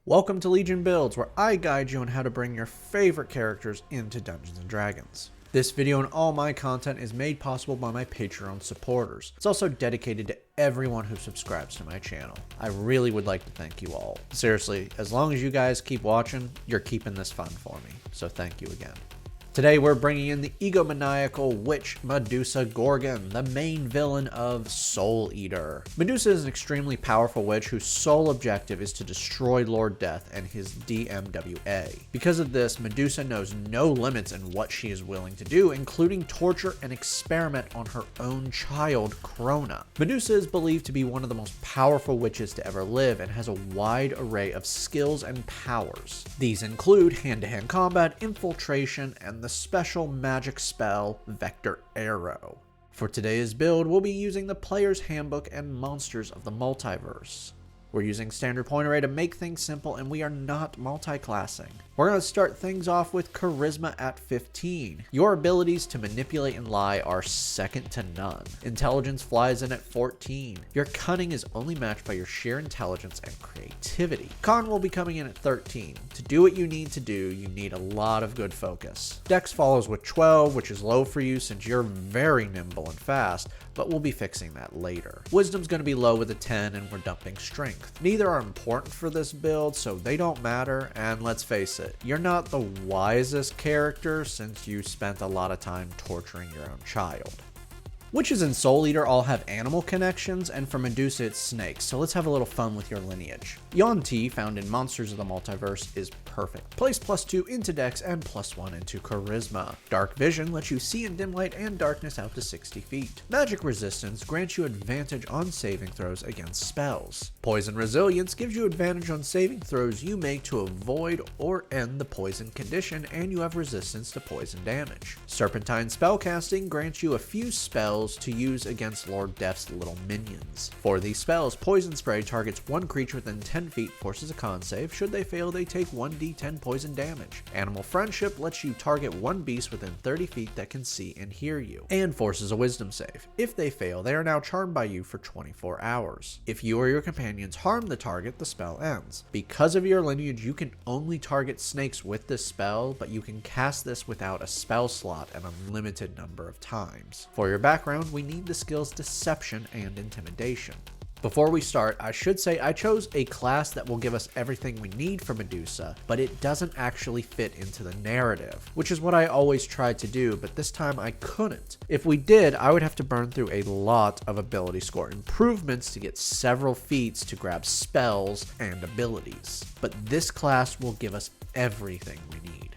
Welcome to Legion Builds, where I guide you on how to bring your favorite characters into Dungeons & Dragons. This video and all my content is made possible by my Patreon supporters. It's also dedicated to everyone who subscribes to my channel. I really would like to thank you all. Seriously, as long as you guys keep watching, you're keeping this fun for me, so thank you again. Today we're bringing in the egomaniacal witch Medusa Gorgon, the main villain of Soul Eater. Medusa is an extremely powerful witch whose sole objective is to destroy Lord Death and his DMWA. Because of this, Medusa knows no limits in what she is willing to do, including torture and experiment on her own child, Krona. Medusa is believed to be one of the most powerful witches to ever live and has a wide array of skills and powers. These include hand-to-hand combat, infiltration, and the special magic spell Vector Arrow. For today's build, we'll be using the Player's Handbook and Monsters of the Multiverse. We're using standard point array to make things simple, and we are not multi-classing. We're going to start things off with Charisma at 15. Your abilities to manipulate and lie are second to none. Intelligence flies in at 14. Your cunning is only matched by your sheer intelligence and creativity. Con will be coming in at 13. To do what you need to do, you need a lot of good focus. Dex follows with 12, which is low for you since you're very nimble and fast, but we'll be fixing that later. Wisdom's going to be low with a 10, and we're dumping strength. Neither are important for this build, so they don't matter, and let's face it, you're not the wisest character since you spent a lot of time torturing your own child. Witches and Soul Eater all have animal connections, and for Medusa it's snakes, so let's have a little fun with your lineage. Yuan-Ti, found in Monsters of the Multiverse, is perfect. Place +2 into Dex and +1 into Charisma. Dark Vision lets you see in dim light and darkness out to 60 feet. Magic Resistance grants you advantage on saving throws against spells. Poison Resilience gives you advantage on saving throws you make to avoid or end the poison condition, and you have resistance to poison damage. Serpentine Spellcasting grants you a few spells to use against Lord Death's little minions. For these spells, Poison Spray targets one creature within 10 feet, forces a con save. Should they fail, they take 1d10 poison damage. Animal Friendship lets you target one beast within 30 feet that can see and hear you, and forces a wisdom save. If they fail, they are now charmed by you for 24 hours. If you or your companions harm the target, the spell ends. Because of your lineage, you can only target snakes with this spell, but you can cast this without a spell slot an unlimited number of times. For your background, we need the skills Deception and Intimidation. Before we start, I should say I chose a class that will give us everything we need for Medusa, but it doesn't actually fit into the narrative, which is what I always tried to do, but this time I couldn't. If we did, I would have to burn through a lot of ability score improvements to get several feats to grab spells and abilities. But this class will give us everything we need.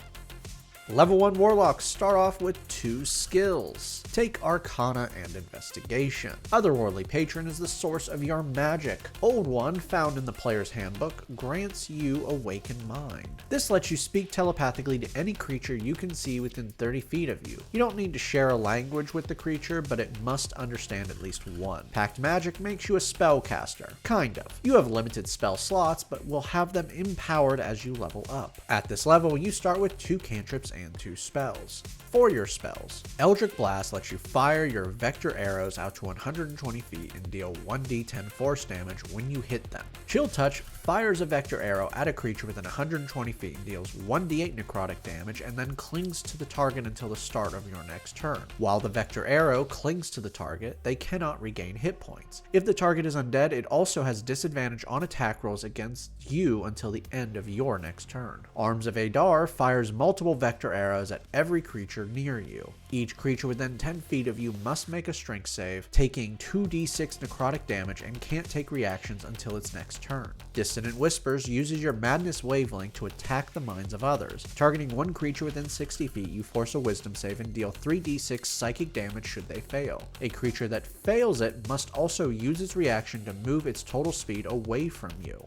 Level 1 Warlocks start off with 2 skills. Take Arcana and Investigation. Otherworldly Patron is the source of your magic. Old One, found in the Player's Handbook, grants you Awakened Mind. This lets you speak telepathically to any creature you can see within 30 feet of you. You don't need to share a language with the creature, but it must understand at least one. Pact Magic makes you a spellcaster. Kind of. You have limited spell slots, but will have them empowered as you level up. At this level, you start with 2 cantrips and 2 spells. For your spells, Eldritch Blast lets you fire your vector arrows out to 120 feet and deal 1d10 force damage when you hit them. Chill Touch fires a vector arrow at a creature within 120 feet and deals 1d8 necrotic damage, and then clings to the target until the start of your next turn. While the vector arrow clings to the target, they cannot regain hit points. If the target is undead, it also has disadvantage on attack rolls against you until the end of your next turn. Arms of Adar fires multiple vector arrows at every creature near you. Each creature within 10 feet of you must make a strength save, taking 2d6 necrotic damage, and can't take reactions until its next turn. Dissonant Whispers uses your Madness Wavelength to attack the minds of others. Targeting one creature within 60 feet, you force a wisdom save and deal 3d6 psychic damage should they fail. A creature that fails it must also use its reaction to move its total speed away from you.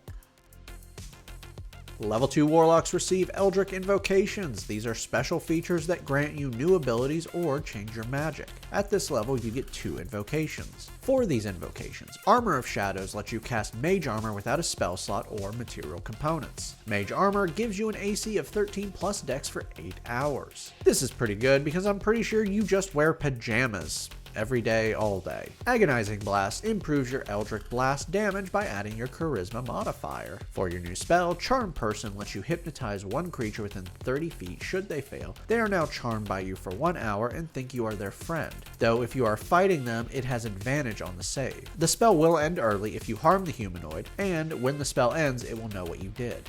Level 2 Warlocks receive Eldritch Invocations. These are special features that grant you new abilities or change your magic. At this level, you get 2 invocations. For these invocations, Armor of Shadows lets you cast Mage Armor without a spell slot or material components. Mage Armor gives you an AC of 13 plus Dex for 8 hours. This is pretty good because I'm pretty sure you just wear pajamas. every day, all day. Agonizing Blast improves your Eldritch Blast damage by adding your Charisma modifier. For your new spell, Charm Person lets you hypnotize one creature within 30 feet. Should they fail, they are now charmed by you for 1 hour and think you are their friend. Though if you are fighting them, it has advantage on the save. The spell will end early if you harm the humanoid, and when the spell ends, it will know what you did.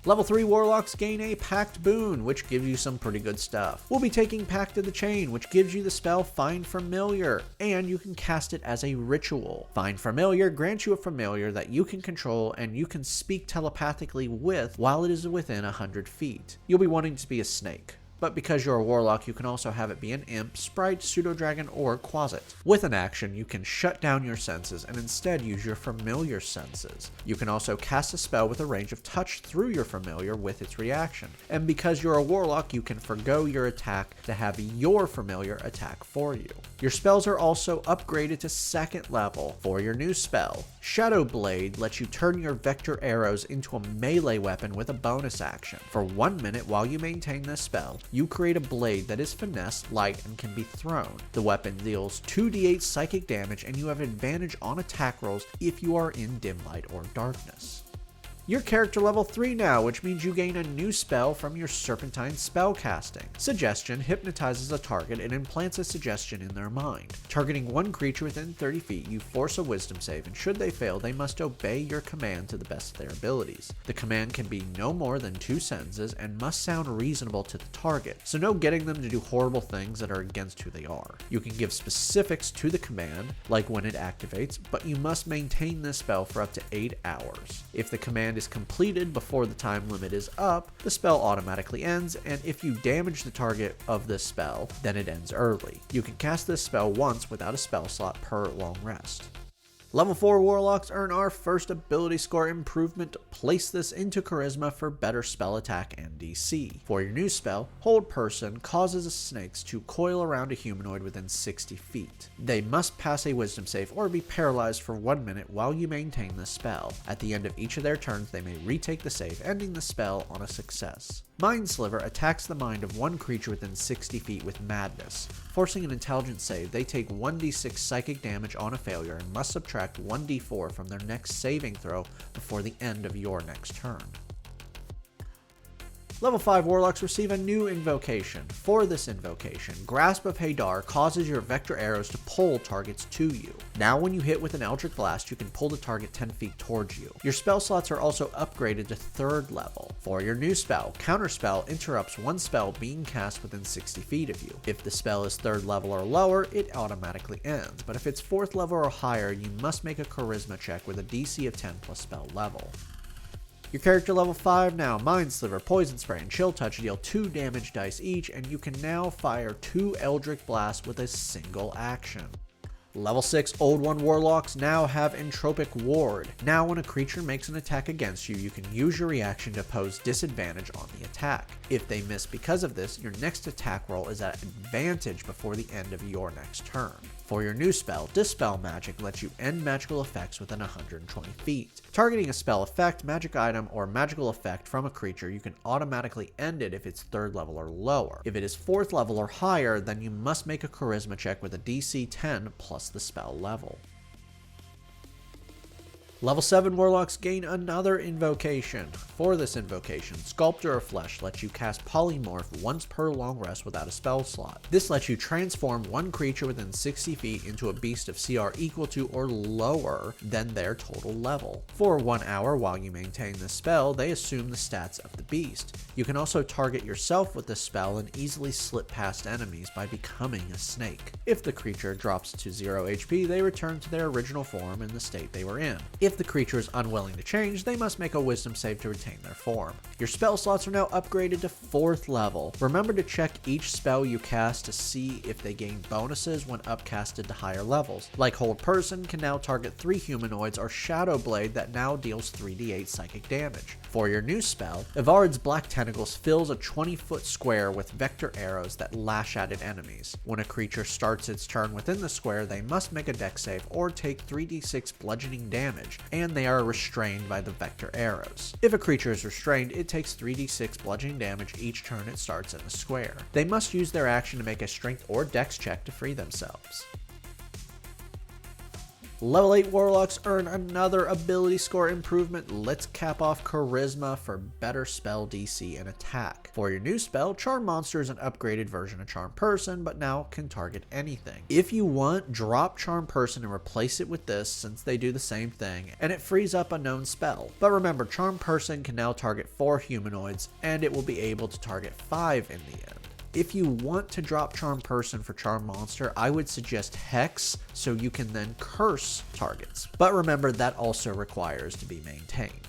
Level 3 Warlocks gain a Pact Boon, which gives you some pretty good stuff. We'll be taking Pact of the Chain, which gives you the spell Find Familiar, and you can cast it as a ritual. Find Familiar grants you a familiar that you can control and you can speak telepathically with while it is within 100 feet. You'll be wanting to be a snake. But because you're a Warlock, you can also have it be an imp, sprite, pseudo-dragon, or quasit. With an action, you can shut down your senses and instead use your familiar senses. You can also cast a spell with a range of touch through your familiar with its reaction. And because you're a Warlock, you can forgo your attack to have your familiar attack for you. Your spells are also upgraded to 2nd level. For your new spell, Shadow Blade lets you turn your vector arrows into a melee weapon with a bonus action. For 1 minute while you maintain this spell, you create a blade that is finesse, light, and can be thrown. The weapon deals 2d8 psychic damage, and you have advantage on attack rolls if you are in dim light or darkness. You're character level 3 now, which means you gain a new spell from your Serpentine spellcasting. Suggestion hypnotizes a target and implants a suggestion in their mind. Targeting one creature within 30 feet, you force a wisdom save, and should they fail, they must obey your command to the best of their abilities. The command can be no more than 2 sentences and must sound reasonable to the target, so no getting them to do horrible things that are against who they are. You can give specifics to the command, like when it activates, but you must maintain this spell for up to 8 hours. If the command is completed before the time limit is up, the spell automatically ends, and if you damage the target of this spell, then it ends early. You can cast this spell once without a spell slot per long rest. Level 4 Warlocks earn our first ability score improvement. Place this into Charisma for better spell attack and DC. For your new spell, Hold Person causes snakes to coil around a humanoid within 60 feet. They must pass a wisdom save or be paralyzed for 1 minute while you maintain the spell. At the end of each of their turns, they may retake the save, ending the spell on a success. Mind Sliver attacks the mind of one creature within 60 feet with Madness. Forcing an intelligence save, they take 1d6 psychic damage on a failure and must subtract 1d4 from their next saving throw before the end of your next turn. Level 5 Warlocks receive a new invocation. For this invocation, Grasp of Hadar causes your vector arrows to pull targets to you. Now when you hit with an Eldritch Blast, you can pull the target 10 feet towards you. Your spell slots are also upgraded to 3rd level. For your new spell, Counterspell interrupts one spell being cast within 60 feet of you. If the spell is 3rd level or lower, it automatically ends, but if it's 4th level or higher, you must make a Charisma check with a DC of 10 plus spell level. Your character level 5 now, Mind Sliver, Poison Spray, and Chill Touch deal 2 damage dice each, and you can now fire 2 Eldritch Blasts with a single action. Level 6 Old One Warlocks now have Entropic Ward. Now when a creature makes an attack against you, you can use your reaction to pose disadvantage on the attack. If they miss because of this, your next attack roll is at advantage before the end of your next turn. For your new spell, Dispel Magic lets you end magical effects within 120 feet. Targeting a spell effect, magic item, or magical effect from a creature, you can automatically end it if it's 3rd level or lower. If it is 4th level or higher, then you must make a Charisma check with a DC 10 plus the spell level. Level 7 Warlocks gain another invocation. For this invocation, Sculptor of Flesh lets you cast Polymorph once per long rest without a spell slot. This lets you transform one creature within 60 feet into a beast of CR equal to or lower than their total level. For 1 hour while you maintain this spell, they assume the stats of the beast. You can also target yourself with this spell and easily slip past enemies by becoming a snake. If the creature drops to 0 HP, they return to their original form in the state they were in. If the creature is unwilling to change, they must make a wisdom save to retain their form. Your spell slots are now upgraded to 4th level. Remember to check each spell you cast to see if they gain bonuses when upcasted to higher levels. Like Hold Person can now target 3 humanoids, or Shadow Blade that now deals 3d8 psychic damage. For your new spell, Ivard's Black Tentacles fills a 20-foot square with vector arrows that lash at enemies. When a creature starts its turn within the square, they must make a dex save or take 3d6 bludgeoning damage. and they are restrained by the vector arrows. If a creature is restrained, it takes 3d6 bludgeoning damage each turn it starts in the square. They must use their action to make a strength or dex check to free themselves. Level 8 Warlocks earn another ability score improvement. Let's cap off Charisma for better spell DC and attack. For your new spell, Charm Monster is an upgraded version of Charm Person, but now can target anything. If you want, drop Charm Person and replace it with this, since they do the same thing, and it frees up a known spell. But remember, Charm Person can now target 4 humanoids, and it will be able to target 5 in the end. If you want to drop Charm Person for Charm Monster, I would suggest Hex, so you can then curse targets. But remember, that also requires to be maintained.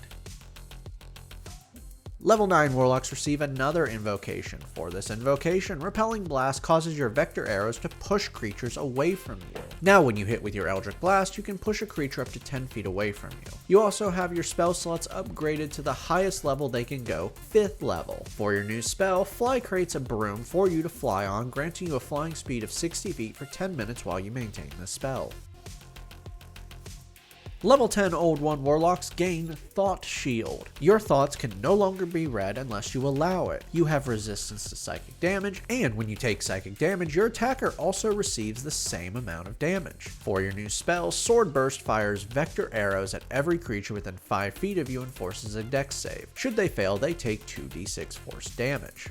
Level 9 Warlocks receive another invocation. For this invocation, Repelling Blast causes your vector arrows to push creatures away from you. Now when you hit with your Eldritch Blast, you can push a creature up to 10 feet away from you. You also have your spell slots upgraded to the highest level they can go, 5th level. For your new spell, Fly creates a broom for you to fly on, granting you a flying speed of 60 feet for 10 minutes while you maintain the spell. Level 10 Old One Warlocks gain Thought Shield. Your thoughts can no longer be read unless you allow it. You have resistance to psychic damage, and when you take psychic damage, your attacker also receives the same amount of damage. For your new spell, Sword Burst fires vector arrows at every creature within 5 feet of you and forces a dex save. Should they fail, they take 2d6 force damage.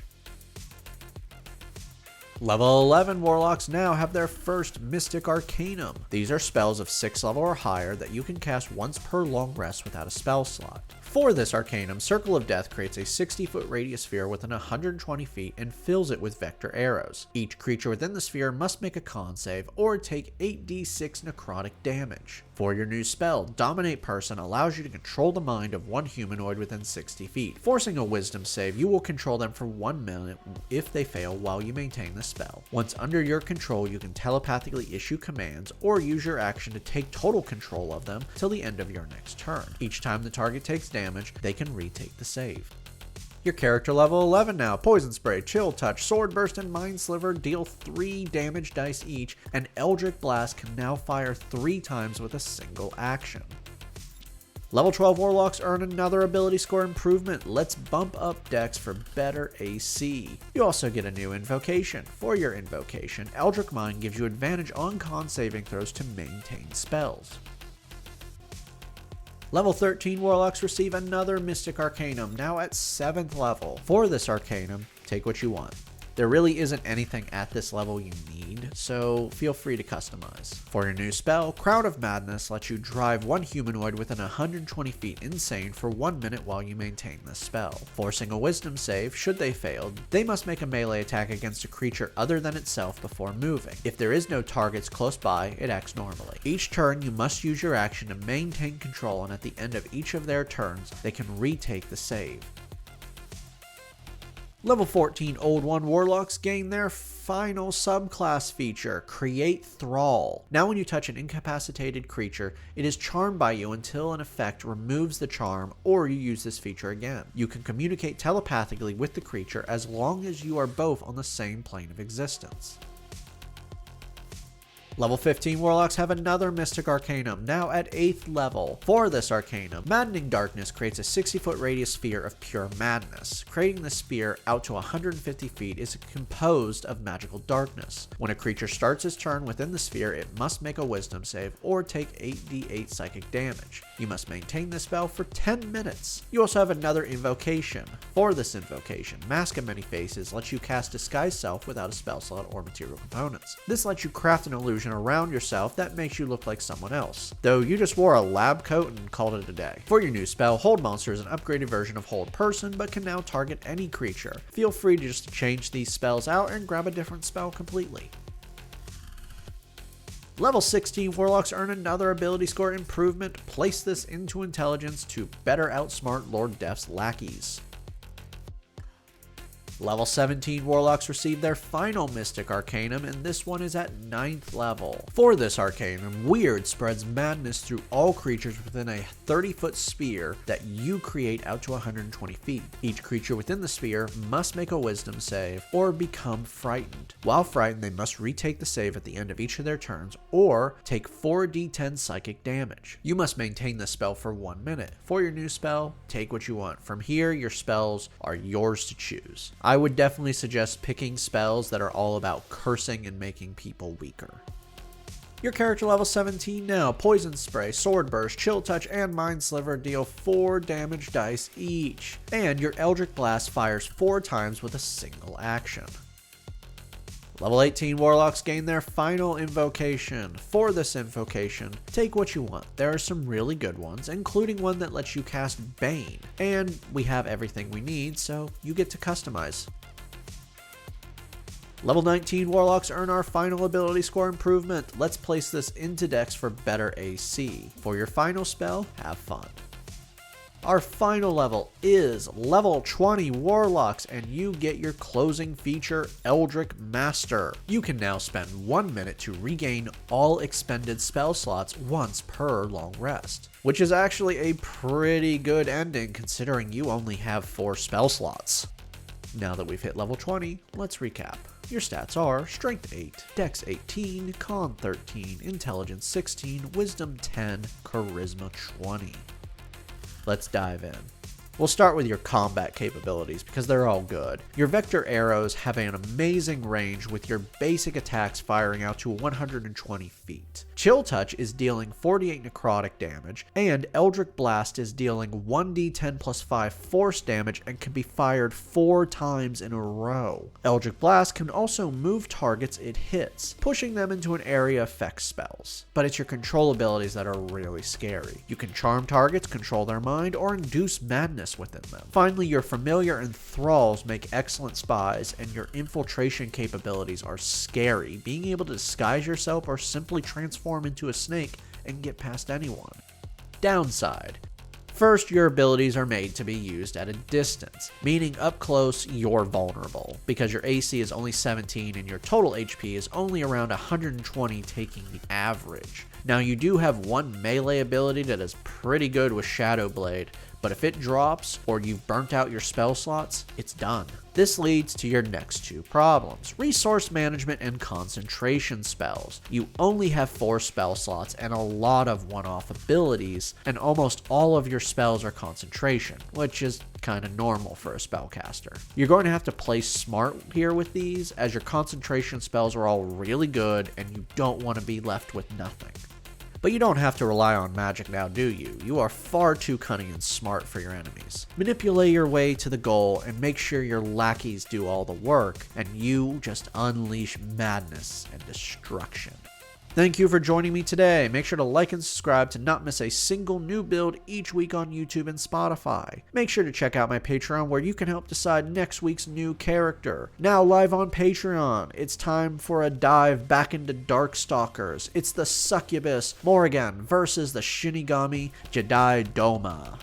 Level 11 Warlocks now have their first Mystic Arcanum. These are spells of 6th level or higher that you can cast once per long rest without a spell slot. For this Arcanum, Circle of Death creates a 60-foot radius sphere within 120 feet and fills it with vector arrows. Each creature within the sphere must make a con save or take 8d6 necrotic damage. For your new spell, Dominate Person allows you to control the mind of one humanoid within 60 feet. Forcing a wisdom save, you will control them for 1 minute if they fail while you maintain the spell. Once under your control, you can telepathically issue commands or use your action to take total control of them till the end of your next turn. Each time the target takes damage, they can retake the save. Your character level 11 now. Poison Spray, Chill Touch, Sword Burst, and Mind Sliver deal 3 damage dice each, and Eldritch Blast can now fire 3 times with a single action. Level 12 Warlocks earn another ability score improvement. Let's bump up Dex for better AC. You also get a new invocation. For your invocation, Eldritch Mind gives you advantage on con saving throws to maintain spells. Level 13 Warlocks receive another Mystic Arcanum, now at 7th level. For this Arcanum, take what you want. There really isn't anything at this level you need, so feel free to customize. For your new spell, Crowd of Madness lets you drive one humanoid within 120 feet insane for 1 minute while you maintain this spell. Forcing a wisdom save, should they fail, they must make a melee attack against a creature other than itself before moving. If there is no targets close by, it acts normally. Each turn, you must use your action to maintain control, and at the end of each of their turns, they can retake the save. Level 14 Old One Warlocks gain their final subclass feature, Create Thrall. Now when you touch an incapacitated creature, it is charmed by you until an effect removes the charm or you use this feature again. You can communicate telepathically with the creature as long as you are both on the same plane of existence. Level 15 Warlocks have another Mystic Arcanum, now at 8th level. For this Arcanum, Maddening Darkness creates a 60-foot radius sphere of pure madness. Creating the sphere out to 150 feet is composed of magical darkness. When a creature starts its turn within the sphere, it must make a wisdom save or take 8d8 psychic damage. You must maintain this spell for 10 minutes. You also have another invocation. For this invocation, Mask of Many Faces lets you cast Disguise Self without a spell slot or material components. This lets you craft an illusion around yourself that makes you look like someone else, though you just wore a lab coat and called it a day. For your new spell, Hold Monster is an upgraded version of Hold Person, but can now target any creature. Feel free to just change these spells out and grab a different spell completely. Level 16 Warlocks earn another ability score improvement. Place this into intelligence to better outsmart Lord Death's lackeys. Level 17 Warlocks receive their final Mystic Arcanum, and this one is at 9th level. For this Arcanum, Weird spreads madness through all creatures within a 30-foot sphere that you create out to 120 feet. Each creature within the sphere must make a Wisdom save or become frightened. While frightened, they must retake the save at the end of each of their turns or take 4d10 psychic damage. You must maintain the spell for 1 minute. For your new spell, take what you want. From here, your spells are yours to choose. I would definitely suggest picking spells that are all about cursing and making people weaker. Your character level 17 now. Poison Spray, Sword Burst, Chill Touch, and Mind Sliver deal 4 damage dice each. And your Eldritch Blast fires 4 times with a single action. Level 18 Warlocks gain their final invocation. For this invocation, take what you want. There are some really good ones, including one that lets you cast Bane. And we have everything we need, so you get to customize. Level 19 Warlocks earn our final ability score improvement. Let's place this into decks for better AC. For your final spell, have fun. Our final level is level 20 Warlocks, and you get your closing feature, Eldritch Master. You can now spend 1 minute to regain all expended spell slots once per long rest, which is actually a pretty good ending considering you only have 4 spell slots. Now that we've hit level 20, let's recap. Your stats are Strength 8, Dex 18, Con 13, Intelligence 16, Wisdom 10, Charisma 20. Let's dive in. We'll start with your combat capabilities because they're all good. Your vector arrows have an amazing range with your basic attacks firing out to 120 feet. Chill Touch is dealing 48 necrotic damage, and Eldritch Blast is dealing 1d10 plus 5 force damage and can be fired 4 times in a row. Eldritch Blast can also move targets it hits, pushing them into an area effect spells. But it's your control abilities that are really scary. You can charm targets, control their mind, or induce madness within them. Finally, your familiar and thralls make excellent spies, and your infiltration capabilities are scary, being able to disguise yourself or simply transform into a snake and get past anyone. Downside. First, your abilities are made to be used at a distance, meaning up close you're vulnerable, because your AC is only 17 and your total HP is only around 120, taking the average. Now you do have one melee ability that is pretty good with Shadow Blade, but if it drops or you've burnt out your spell slots, it's done. This leads to your next 2 problems: resource management and concentration spells. You only have 4 spell slots and a lot of one-off abilities, and almost all of your spells are concentration, which is kind of normal for a spellcaster. You're going to have to play smart here with these, as your concentration spells are all really good and you don't want to be left with nothing. But you don't have to rely on magic now, do you? You are far too cunning and smart for your enemies. Manipulate your way to the goal and make sure your lackeys do all the work, and you just unleash madness and destruction. Thank you for joining me today. Make sure to like and subscribe to not miss a single new build each week on YouTube and Spotify. Make sure to check out my Patreon where you can help decide next week's new character. Now live on Patreon, it's time for a dive back into Darkstalkers. It's the Succubus Morrigan versus the Shinigami Jedi Doma.